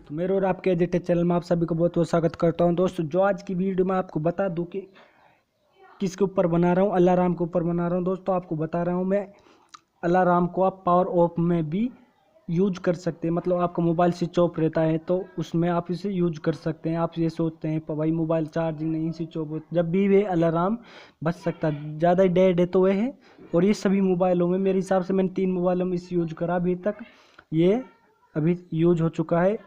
तो मेरे और आपके एडिटेड चैनल में आप सभी को बहुत बहुत स्वागत करता हूं दोस्तों। जो आज की वीडियो में आपको बता दूं कि किसके ऊपर बना रहा हूं, अलार्म के ऊपर बना रहा हूं दोस्तों। आपको बता रहा हूं मैं अलार्म को आप पावर ऑफ में भी यूज कर सकते हैं। मतलब आपका मोबाइल स्विच ऑफ रहता है तो उसमें आप इसे यूज कर सकते हैं। आप ये सोचते हैं भाई मोबाइल चार्जिंग नहीं, स्विच ऑफ, जब भी वे अलार्म बज सकता है। ज़्यादा डेड है तो वह है। और ये सभी मोबाइलों में मेरे हिसाब से मैंने 3 मोबाइलों में इसे यूज करा अभी तक। ये अभी यूज हो चुका है।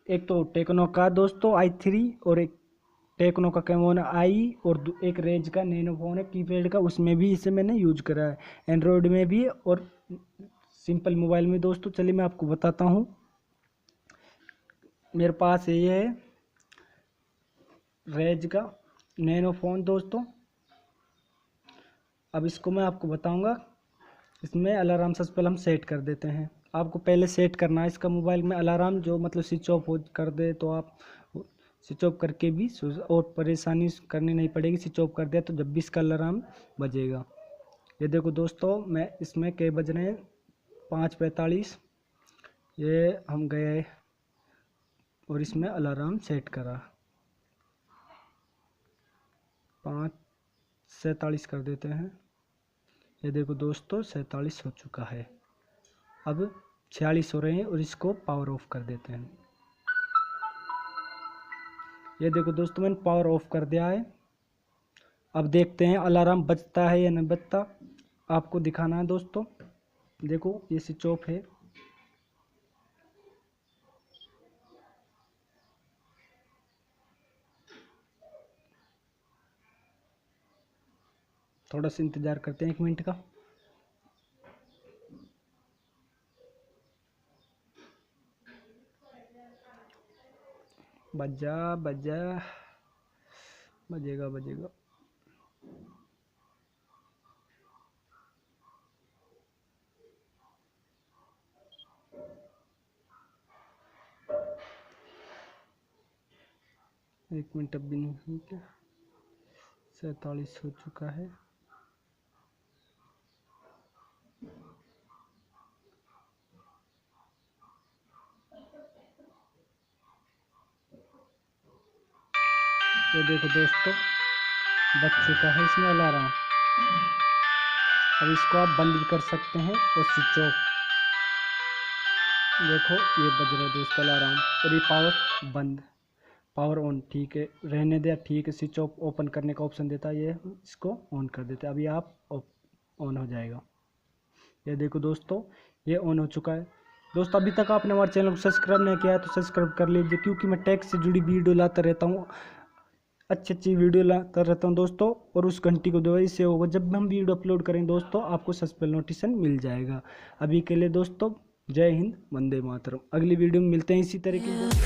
एक तो टेक्नो का दोस्तों i3 और एक टेक्नो का कैमोन आई और एक रेंज का नैनो फोन है कीपैड का, उसमें भी इसे मैंने यूज करा है। एंड्रॉयड में भी और सिंपल मोबाइल में दोस्तों। चलिए मैं आपको बताता हूँ। मेरे पास ये है रेंज का नैनो फोन दोस्तों। अब इसको मैं आपको बताऊंगा। इसमें अलार्म सबसे पहले हम सेट कर देते हैं। आपको पहले सेट करना है इसका मोबाइल में अलार्म, जो मतलब स्विच ऑफ हो कर दे तो आप स्विच ऑफ करके भी और परेशानी करनी नहीं पड़ेगी। स्विच ऑफ कर दिया तो जब भी इसका अलार्म बजेगा। ये देखो दोस्तों, मैं इसमें के बज रहे हैं 5:45। ये हम गए और इसमें अलार्म सेट करा। 5:47 कर देते हैं। ये देखो दोस्तों 47 हो चुका है। अब 46 हो रहे हैं और इसको पावर ऑफ कर देते हैं। ये देखो दोस्तों मैंने पावर ऑफ कर दिया है। अब देखते हैं अलार्म बजता है या नहीं बजता। आपको दिखाना है दोस्तों। देखो ये स्विच ऑफ है। थोड़ा सा इंतजार करते हैं 1 मिनट का। बजा बजा बजेगा बजेगा। एक मिनट अब भी नहीं, क्या 47 हो चुका है। ये देखो दोस्तों बज चुका है इसमें अलार्म। अब इसको आप बंद भी कर सकते हैं और स्विच ऑफ। देखो ये बज रहा है दोस्तों अलार्म और ये पावर बंद, पावर ऑन। ठीक है रहने दे, ठीक है। स्विच ऑफ ओपन करने का ऑप्शन देता है, ये इसको ऑन कर देते हैं। अभी आप ऑन हो जाएगा। ये देखो दोस्तों ये ऑन हो चुका है। दोस्तों अभी तक आपने हमारे चैनल को सब्सक्राइब नहीं किया है तो सब्सक्राइब कर लीजिए, क्योंकि मैं टेक से जुड़ी वीडियो लाता रहता हूँ। अच्छी वीडियो लाता रहता हूँ दोस्तों। और उस घंटी को दबाइए, इससे होगा जब हम वीडियो अपलोड करें दोस्तों आपको सबसे पहले नोटिफिकेशन मिल जाएगा। अभी के लिए दोस्तों जय हिंद, वंदे मातरम। अगली वीडियो में मिलते हैं इसी तरीके से।